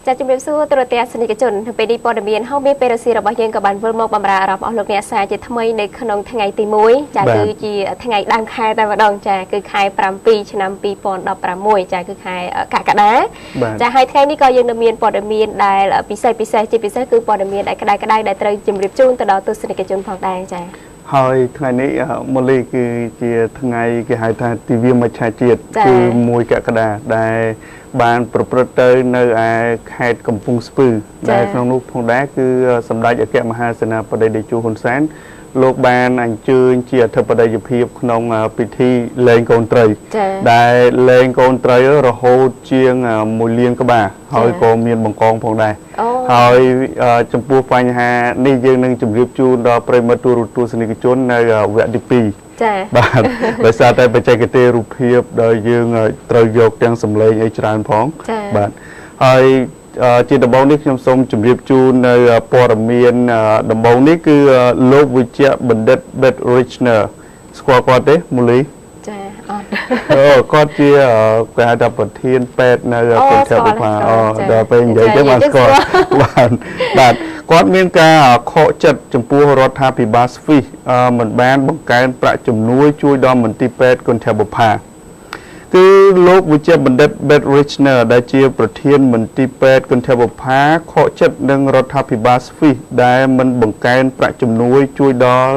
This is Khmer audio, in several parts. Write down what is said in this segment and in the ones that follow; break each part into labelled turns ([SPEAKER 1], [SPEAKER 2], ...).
[SPEAKER 1] จะจำเป็นสู้ตัวเตียสนิทจนไปดีปอดเมียนเฮาไม่เป็นสิ่งระบายยังกับบันเวิร์มบำรารับเอาลูกเนี่ยสายจะทำไมในขนมทั้งไงตีมุ้ยจะคือจีทั้งไงดังคายแต่ว่าดองจะคือคายปรำปีชนะปีปอนดอกปรำมวยจะคือคายกะดาจะให้ทั้งนี้ก็ยังเมียนปอดเมียนได้ปีเศษจีปีเศษคือปอดเมียนได้ก็ได้ได้เตยจำเป็นจูนตัวตัวสนิทจนพอได้จ้ะ
[SPEAKER 2] หอยทั้งนี้โมเลคือจีทั้งไงคือหายทางทีวีมาชาจีดคือมวยกะดาได้บานประพฤติในแขกกำปุงสปือได้ขนมลูกพงได้คือสำได้จากแกมหาเสนาประเดี๋ยวจูคนแสนโลกบานอันจืนเจียเธอประเดี๋ยวเพียบขนมพิธีเลงโกนเตยได้เลงโกนเตยเราโฮเจียงมวยเลี้ยงกบ้าหอยโกเมียนบังกองพงได้หอยจำปูปัญหานี่ยังนึงจำเรียบจูนเราไปมาตัวสนิทชนในเวทีปีบ้านบริษัทได้ไปใจกระเตรูเพียบโดยยังตรยกยังสำเร็จไอจานพ้องบ้านไอจีดบองนี่ขยมสมจุ่มเรียบจูนในปอร์เมียนดบองนี่คือโลกวิจัยบัณฑิตเบดริชเนอร์สควอตเต้มุลีก็เจียการดับประเทศเป็ดในคนแถวมาเดี๋ยวเป็นใหญ่จังหวัดสกอตบ้านก็มีการเคาะจัดจมพูรถทาพิบาสฟีเหมือนแบนบังการประจุมนุ้ยช่วยดอมเหมือนตีเป็ดคนแถวบุพาคือโลกวิจัยบัณฑิตเบดริชเนอร์ได้เจียประเทศเหมือนตีเป็ดคนแถวบุพาเคาะจัดดังรถทาพิบาสฟีได้มันบังการประจุมนุ้ยช่วยดอม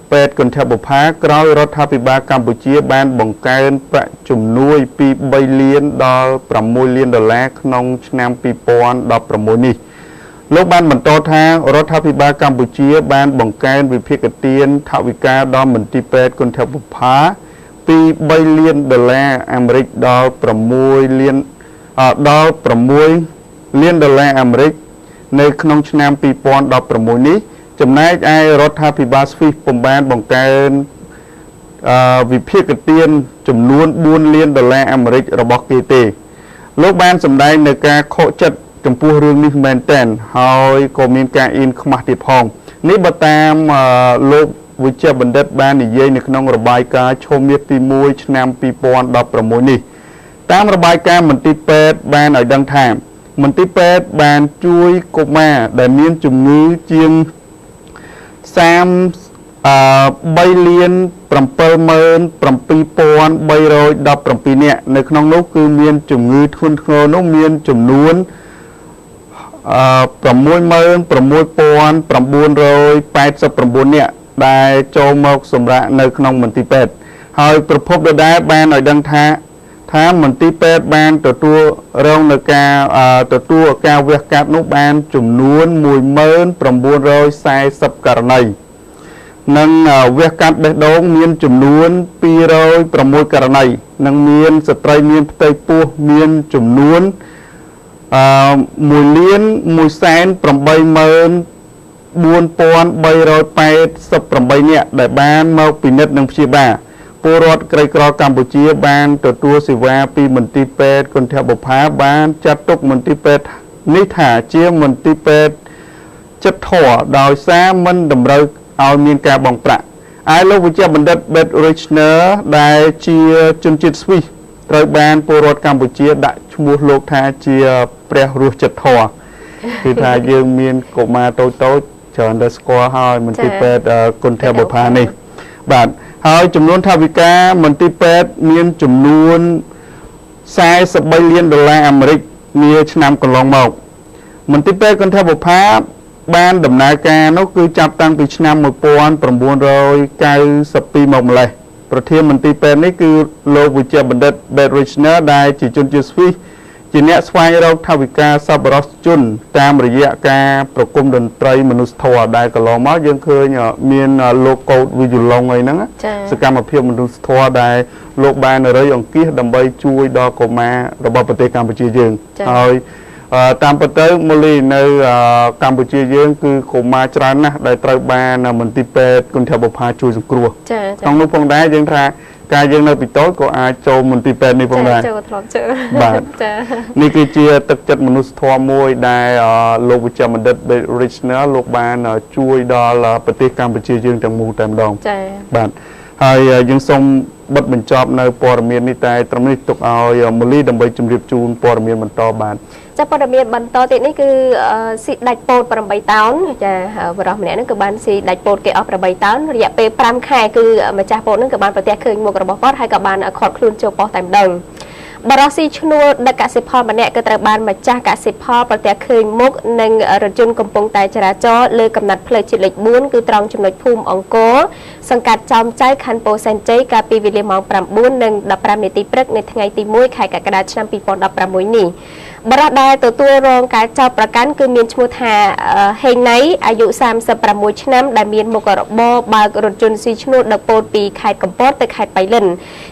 [SPEAKER 2] เป็ดคนแถวบุพากราวรถทาพิบากัมพูชีแบนบังการประจุมนุ้ยปีใบเลียนดอลประมวยเลียนดอลแลกนองชนามปีปอนดอประมวยนี่โลกบ้านเหมือนโตทางรถทัพพิบากัมพูชีบ้านบังการวิพิกเตียนทวิกาดอมเหมือนตีเป็ดคนแถวบุพาปีใบเลียนดอลแลกอเมริกดอประมวยเลียนดอประมวยเลียนดอลแลกอเมริกในขนมชนามปีปอนดอประมวยนี้จำนายไอรถทัพพิบาสฟีปมบ้านบังการวิพิกเตียนจำนวนบุญเลียนดอลแลกอเมริกระบอกเกเตโลกบ้านสำได้ในการโคจัดจำพวกเรื่องนี้แมนเทนหอยก็มีการอินขมาติดพองนี่บัตามโลกวิจัยบัณฑิตบ้านในเย่ในขนมระบายการชมเมียตีมวยชนามปีปอนดับประมวยนี่ตามระบายการมันติเป็ดบ้านในดังทางมันติเป็ดบ้านช่วยกบมาแต่มีนจุ่มมือเจียงแซมใบเลียนปรำเปิลเมินปรำปีปอนใบโรยดับปรำปีเนี่ยในขนมนกคือมีนจุ่มมือทุนโครนกมีนจุ่มนวลประมวยเมินประมวยปอนประมวยโรยแปดสับประมวยเนี่ยได้โจมกสมระในขนมมันตีเป็ดหอยประพบได้แบนหน่อยดังท้ามันตีเป็ดแบนตัวเราในกาตัวกาเวกาบนุแบนจุ่มนวลมวยเมินประมวยโรยใส่สับกระไนนังเวกาบเบดงมีนจุ่มนวลปีโรยประมวยกระไนนังมีนสตรีมีนเตยปูมีนจุ่มนวลมวยเลี้ยนมวยแสนปรำใบเมินบุญปอนใบโรยไปสับปรำใบเนี่ยได้บ้านมาปีนัดหนึ่งชีบาปูรถไกรกรอกัมพูชีบ้านตัวสิวาปีมันตีเป็ดคนแถวบุพาบ้านจัดตกมันตีเป็ดนิถาเจียมันตีเป็ดจัดถ่อดาวแซมมันดำเริงเอาเมียนกาบองประไอ้ลูกวิจัยบัณฑิตเบดริชเนอร์ได้เชียจุนจิตสวีโดยบ้านปูรถกัมพูชีได้ชมูโลกทาเชียเปรียรูจัดถ่อคือทายืมเมียนกบมาโตเชิญเดสกอร์หอยมันตีเป็ดคนแถวบุพานี่บาทหอยจำนวนทาวิกามันตีเป็ดเมียนจำนวนสายสบายเลียนดอลลาร์อเมริกมีชนามกันลองบอกมันตีเป็ดคนแถวบุพาบ้านดำนาการนั่นคือจับตั้งปีชนามมือปอนประมวลโดยกายสปีมองเลยประเทศมันตีเป็ดนี่คือโลกวิจัยบัณฑิตเบดริชเนอร์ได้จีจุนจิสฟีจีเนสไฟเราทวิกาซับรอสจุนตามระยะการประกมดนตรีมนุษย์ทวารได้ก็ลองมายังเคยเนี่ยมีโลกโกดวิจุลงไงนั่งสกัดมาเพียบมนุษย์ทวารได้โลกบานอะไรอย่างกี้ดำใบช่วยดอกกมาระบบปฏิกรรมปัจจัยยังตามปฏิมลีในกัมพูชีเยอะคือกมาจรานะได้ตรบานมันติเป็ดคนแถวบุพาช่วยสังครัวต้องนุพงได้ยังทาการยังในปิโต้ก็อาจโจมันติเป็ดในพงได้บาทนี่คือเจียตึกจัดมนุษย์ทวมวยได้โลกวิจารณ์มันได้ริชเนื้อโลกบานช่วยดอลปฏิกรรมปัจจัยยังจังมูแต่ดองบาทให้ยังทรง បិទបញ្ចប់នៅព័ត៌មាននេះតែត្រឹមនេះទុកឲ្យមូលីដើម្បីជម្រាបជូនព័ត៌មានបន្តបាន
[SPEAKER 1] ចាព័ត៌មានបន្តទៀតនេះគឺស៊ីដាច់ពោត8តោនចាបរិះម្នាក់ហ្នឹងគឺបានស៊ីដាច់ពោតគេអស់8តោនរយៈពេល5ខែគឺម្ចាស់ពោតហ្នឹងក៏បានប្រទះឃើញមុខរបស់គាត់ហើយក៏បានខាត់ខ្លួនចូលប៉ុស្តិ៍តែម្ដងបរិះស៊ីឈ្នួលដឹកកសិផលម្នាក់ក៏ត្រូវបានម្ចាស់កសិផលប្រទះឃើញមុខនិងរថយន្តកំពុងតែចរាចរណ៍លើកំណត់ផ្លូវជាតិលេខ4គឺត្រង់ចំណុចភូមិអង្គរសង្កាត់ចំចៅខណ្ឌពោធិ៍សែនជ័យកាលពីវេលាម៉ោង 9:15 នាទីព្រឹកនៅថ្ងៃទី1ខែកក្កដាឆ្នាំ2016នេះបរិះដែលទទួលរងការចោទប្រកាន់គឺមានឈ្មោះថាហេងណៃអាយុ36ឆ្នាំដែលមានមុខរបរបើករថយន្តស៊ីឈ្នួលដឹកពោតពីខេត្តកំពតទៅខេត្តបៃលិន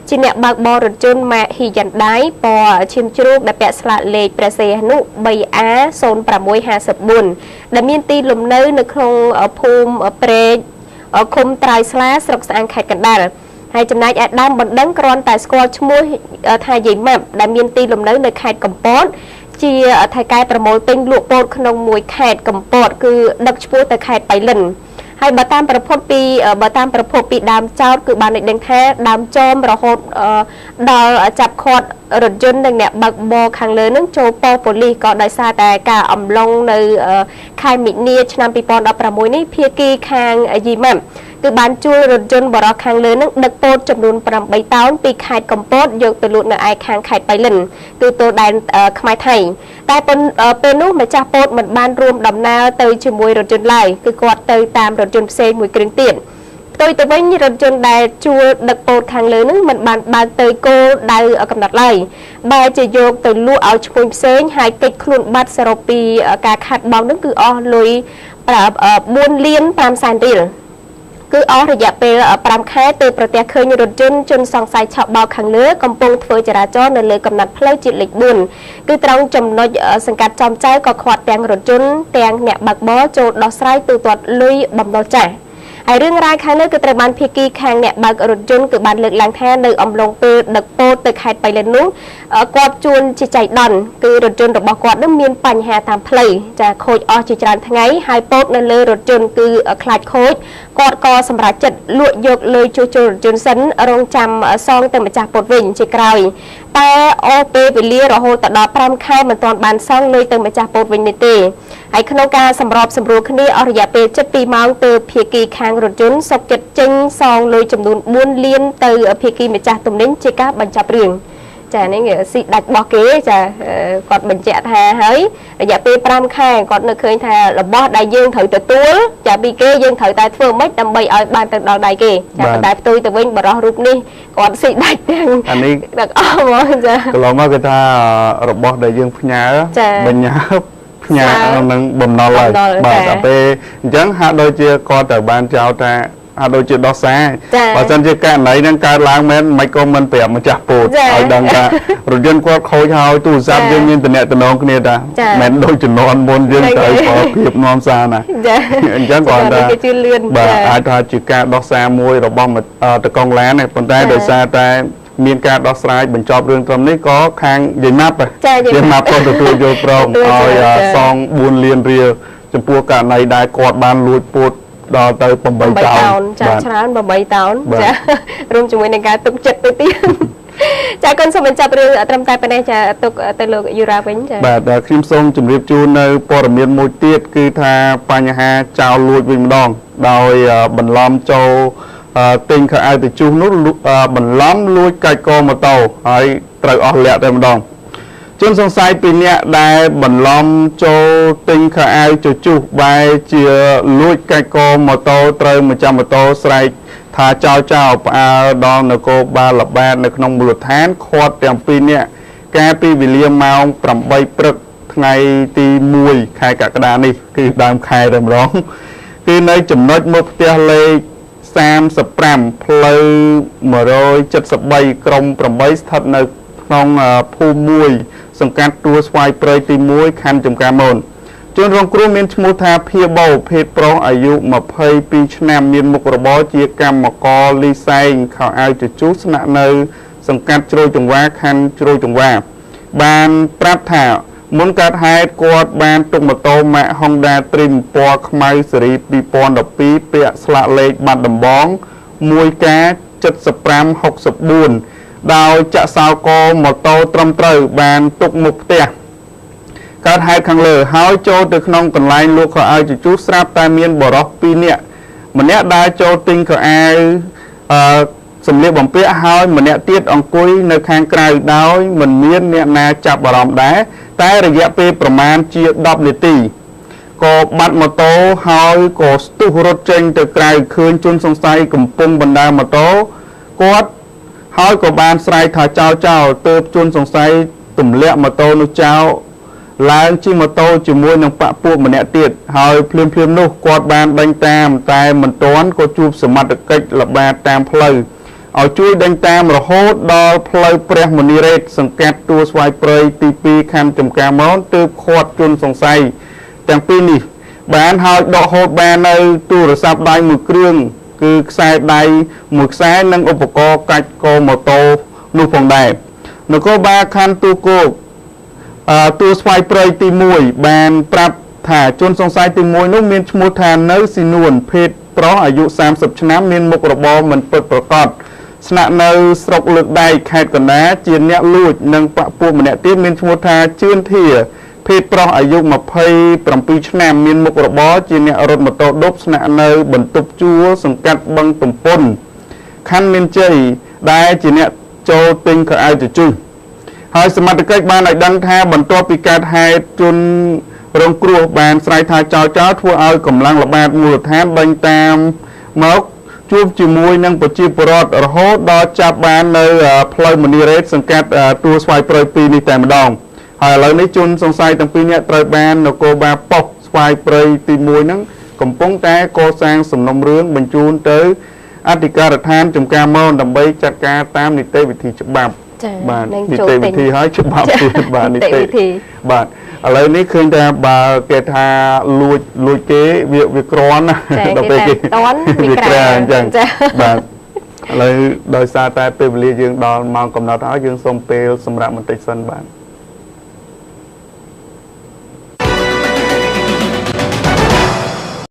[SPEAKER 1] ជាអ្នកបើកបររថយន្តម៉ាកហ៊ីយ៉ាន់ដៃពណ៌ឈាមជ្រូកដែលពាក់ស្លាកលេខព្រះសីហនុ 3A0654 ដែលមានទីលំនៅនៅក្នុងភូមិព្រែកឃុំត្រៃស្លាស្រុកស្អាងខេត្តកណ្ដាលហើយចំណែកឯដើមបណ្ដឹងគ្រាន់តែស្គាល់ឈ្មោះថាយាយម៉ាប់ដែលមានទីលំនៅនៅខេត្តកំពតជាថៃកែប្រមូលទិញលក់ពោតក្នុងមួយខេត្តកំពតគឺដឹកឈ្មោះទៅខេត្តបៃលិនហើយបើតាមប្រភពពីដើមចោតគឺបានដឹងថាដើមចោមរហូតដល់ចាប់ឃាត់រថយន្តនិងអ្នកបើកបរខាងលើនឹងចូលប៉ប៉ូលីសក៏ដោយសារតែការអំឡុងនៅខែមិនិនាឆ្នាំ2016នេះភាគីខាងយីម៉ាំគឺបានជួលរថយន្តបរោះខាងលើនឹងដឹកពោតចំនួន8តោនពីខេត្តកំពតយកទៅលក់នៅឯខាងខេត្តបៃលិនគឺទល់ដែនខ្មែរថៃតែពេលនោះម្ចាស់ពោតមិនបានរួមដំណើរទៅជាមួយរថយន្តឡើយគឺគាត់ទៅតាមរថយន្តផ្សេងមួយគ្រឿងទៀតផ្ទុយទៅវិញរថយន្តដែលជួលដឹកពោតខាងលើនឹងមិនបានបើកទៅគោលដៅកំណត់ឡើយបែរជាយកទៅលក់ឲ្យឈ្មួញផ្សេងហើយកិច្ចខ្លួនបាត់សរុបពីការខាត់បង់នឹងគឺអស់លុយ4លាន5សែនរៀលគឺអស់រយៈពេល5ខែទើបប្រទះឃើញរថយន្តជនសង្ស័យឆក់បោកខាងលើកំពុងធ្វើចរាចរណ៍នៅលើកំណត់ផ្លូវជាតិលេខ4គឺត្រង់ចំណុចសង្កាត់ចំចៅក៏ខាត់ទាំងរថយន្តទាំងអ្នកបើកបរចូលដោះស្រាយទូទាត់លុយបំណុលចាស់ហើយរឿងរ៉ាវខាងលើគឺត្រូវបានភាគីខាងអ្នកបើករថយន្តគឺបានលើកឡើងថានៅអំឡុងពេលដឹកពោតទៅខេត្តបៃលិននោះគាត់ជួនជាចៃដន្យគឺរថយន្តរបស់គាត់នឹងមានបញ្ហាតាមផ្លូវចាខូចអស់ជាច្រើនថ្ងៃហើយពោតនៅលើរថយន្តគឺខ្លាចខូចគាត់ក៏សម្រេចចិត្តលក់យកលុយជួសជុលរថយន្តសិនរងចាំសងទៅម្ចាស់ពោតវិញជាក្រោយតែអស់ពេលវេលារហូតដល់5ខែមិនទាន់បានសងលុយទៅម្ចាស់ពោតវិញនេះទេហើយក្នុងការសម្របសម្រួលគ្នាអស់រយៈពេល7ម៉ោងទៅភាគីខាងរថយន្តសុកចិត្តចេញសងលុយចំនួន4លានទៅភាគីម្ចាស់ទំនិញជាការបញ្ចប់រឿងចានេះស៊ីដាច់របស់គេចាគាត់បញ្ជាក់ថាហើយរយៈពេល5ខែគាត់នៅឃើញថារបស់ដែលយើងត្រូវទទួលចាពីគេយើងត្រូវតែធ្វើម៉េចដើម្បីឲ្យបានទៅដល់ដៃគេចាប៉ុន្តែផ្ទុយទៅវិញបរិះរូបនេះគាត់ស៊ីដាច់ទាំងអានេះទាំងអស់ហ្មងចា
[SPEAKER 2] កន្លងមកគេថារបស់ដែលយើងផ្ញើបញ្ញាផ្ញើនឹងបំណុលហើយបាទតែពេលអញ្ចឹងហាក់ដូចជាគាត់ត្រូវបានចោទថាអាចដូចជាដោះសារបើមិនជាករណីហ្នឹងកើតឡើងមែនមិនក៏មិនប្រាប់ម្ចាស់ពោតឲ្យដឹងថារថយន្តគាត់ខូចហើយទូរស័ព្ទយើងមានតំណែងគ្នាតាមិនដូចជំនាន់មុនយើងត្រូវប្រើភាពនាំសារណាអញ្ចឹងគាត់ថាបាទអាចថាជាការដោះសារមួយរបស់តកងឡានប៉ុន្តែដោយសារតែមានការដោះស្រាយបញ្ចប់រឿងត្រឹមនេះក៏ខាងយាយម៉ាប់យាយម៉ាប់ក៏ទទួលយកព្រមឲ្យសង4លានរៀលចំពោះករណីដែលគាត់បានលួចពោតដល់ទៅ8តោន
[SPEAKER 1] ចាច្រើន8តោនចារួមជាមួយនឹងការទុកចិត្តទៅទៀតចាកូនសូមបញ្ចប់រឿងត្រឹមតែប៉ុណ្ណេះចាទុកទៅលោកយូរ៉ាវិញចា
[SPEAKER 2] បាទខ្ញុំសូមជម្រាបជូននៅព័ត៌មានមួយទៀតគឺថាបញ្ហាចោលលួចវិញម្ដងដោយបន្លំចូលទិញខោអាវទៅជុះនោះបន្លំលួចកាច់កម៉ូតូហើយត្រូវអស់លាក់តែម្ដងជនសង្ស័យពីអ្នកដែលបន្លំចូលទិញខោអាវជជុះបែរជាលួចកាច់កម៉ូតូត្រូវម្ចាស់ម៉ូតូស្រែកថាចោលផ្អើលដល់នគរបាលល្បាតនៅក្នុងមូលដ្ឋានខាត់ទាំងពីរនាក់កាលពីវេលាម៉ោង8ព្រឹកថ្ងៃទី1ខែកក្កដានេះគឺដើមខែតែម្ដងគឺនៅចំណុចមុខផ្ទះលេខ35ផ្លូវ173ក្រុម8ស្ថិតនៅក្នុងភូមិ1សង្កាត់ទួលស្វាយព្រៃទី1ខណ្ឌចំការមនជនរងគ្រោះមានឈ្មោះថាភៀបោភេទប្រុសអាយុ22ឆ្នាំមានមុខរបរជាកម្មករលីសែងខោអាវជជុះស្នាក់នៅសង្កាត់ជ្រោយចង្វាខណ្ឌជ្រោយចង្វាបានប្រាប់ថាមុនកើតហេតុគាត់បានទុកម៉ូតូម៉ាក Honda Trim ពណ៌ខ្មៅស៊េរី2012ពាក់ស្លាកលេខបាត់ដំបង1K 7564ដោយចាក់សោកម៉ូតូត្រឹមត្រូវបានទុកមុខផ្ទះកើតហេតុខាងលើហើយចូលទៅក្នុងកន្លែងលក់ខោអាវជជុះស្រាប់តែមានបរិសុទ្ធ2នាក់ម្នាក់ដើរចូលទិញខោអាវសម្លៀកបំពាក់ហើយម្នាក់ទៀតអង្គុយនៅខាងក្រៅដោយមិនមានអ្នកណាចាប់អារម្មណ៍ដែរតែរយៈពេលប្រមាណជា10នាទីក៏បាត់ម៉ូតូហើយក៏ស្ទុះរត់ចេញទៅក្រៅឃើញជនសង្ស័យកំពុងបណ្ដាលម៉ូតូគាត់ហើយក៏បានស្រែកថាចោលទើបជនសង្ស័យទម្លាក់ម៉ូតូនោះចោលឡើងជិះម៉ូតូជាមួយនឹងបកពួកម្នាក់ទៀតហើយភ្លាមនោះគាត់បានដេញតាមតែមិនទាន់ក៏ជួបសមត្ថកិច្ចល្បាតតាមផ្លូវឲ្យជួយដេញតាមរហូតដល់ផ្លូវព្រះមុនីរ៉េតសង្កាត់ទួលស្វាយព្រៃទី2ខណ្ឌចំការមនទើបឃាត់ជនសង្ស័យទាំងពីរនេះបានហើយដកហូតបាននៅទូរស័ព្ទដៃមួយគ្រឿងគឺខ្សែដៃមួយខ្សែនិងឧបករណ៍កាច់កម៉ូតូនោះផងដែរនគរបាលខណ្ឌទូគោកទួលស្វាយព្រៃទី1បានប្រាប់ថាជនសង្ស័យទី1នោះមានឈ្មោះថានៅស៊ីនួនភេទប្រុសអាយុ30ឆ្នាំមានមុខរបរមិនពិតប្រាកដស្នាក់នៅស្រុកលើកដែកខេត្តកណ្ដាលជាអ្នកលួចនិងបពពួកម្នាក់ទៀតមានឈ្មោះថាជឿនធាភេទប្រុសអាយុ27ឆ្នាំមានមុខរបរជាអ្នករត់ម៉ូតូឌុបស្នាក់នៅបន្ទប់ជួរសង្កាត់បឹងទំពុនខណ្ឌមានជ័យដែលជាអ្នកចូលទិញខោអាវជជុះហើយសមត្ថកិច្ចបានឲ្យដឹងថាបន្ទាប់ពីកើតហេតុជនរងគ្រោះបានស្រែកថាចោលធ្វើឲ្យកម្លាំងល្បាតមូលដ្ឋានដេញតាមមកជួបជាមួយនឹងប្រជាពលរដ្ឋរហូតដល់ចាប់បាននៅផ្លូវមុនីរ៉េតសង្កាត់ទួលស្វាយព្រៃ2នេះតែម្ដងហើយឥឡូវនេះជនសង្ស័យទាំងពីរនាក់ត្រូវបាននគរបាលប៉ុស្តិ៍ស្វាយព្រៃទី1ហ្នឹងកំពុងតែកសាងសំណុំរឿងបញ្ជូនទៅអធិការដ្ឋានចំការមនដើម្បីចាត់ការតាមនីតិវិធីច្បាប់បាទនីតិវិធីហើយច្បាប់បាទនីតិវិធីបាទឥឡូវនេះឃើញថាបើគេថាលួចគេវាក្រាន់ណាដល់ពេលគេតន់វាក្រាន់អញ្ចឹងបាទឥឡូវដោយសារតែពេលវេលាយើងដល់ម៉ោងកំណត់ហើយយើងសូមពេលសម្រាប់បន្តិចសិនបាទ